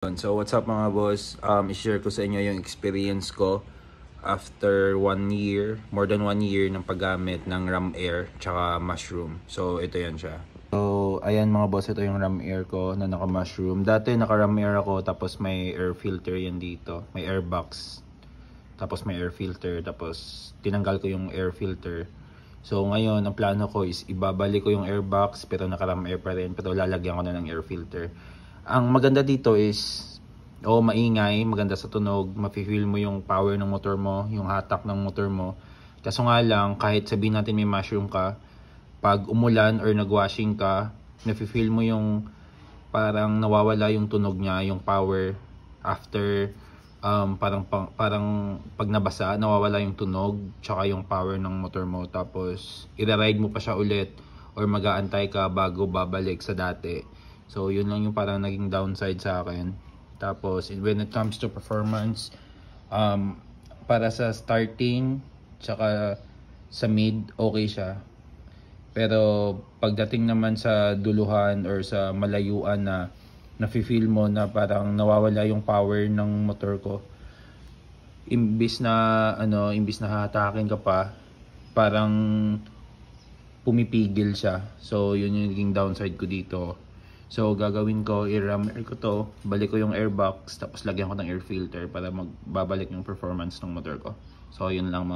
So what's up mga boss, i-share ko sa inyo yung experience ko after 1 year, more than 1 year ng paggamit ng Ram Air tsaka Mushroom. So ito yan siya. So ayan mga boss, ito yung Ram Air ko na naka Mushroom. Dati naka Ram Air ako, tapos may air filter yan dito, may air box, tapos may air filter, tapos tinanggal ko yung air filter. So ngayon ang plano ko is ibabalik ko yung air box pero naka Ram Air pa rin, pero lalagyan ko na ng air filter. Ang maganda dito is, maingay, maganda sa tunog, mafe-feel mo yung power ng motor mo, yung hatak ng motor mo. Kaso nga lang, kahit sabihin natin may Mushroom ka, pag umulan or nagwashing ka, nafe-feel mo yung parang nawawala yung tunog niya, yung power after parang pag nabasa, nawawala yung tunog tsaka yung power ng motor mo. Tapos i-ride mo pa siya ulit or mag-aantay ka bago babalik sa dati. So yun lang yung parang naging downside sa akin. Tapos when it comes to performance, para sa starting tsaka sa mid, okay siya. Pero pagdating naman sa duluhan or sa malayuan na nafe-feel mo na parang nawawala yung power ng motor ko, imbis na hahatakin ka pa, parang pumipigil siya. So yun yung naging downside ko dito. So gagawin ko, i-ram air ko to, balik ko yung airbox, tapos lagyan ko ng air filter para magbabalik yung performance ng motor ko. So yun lang mga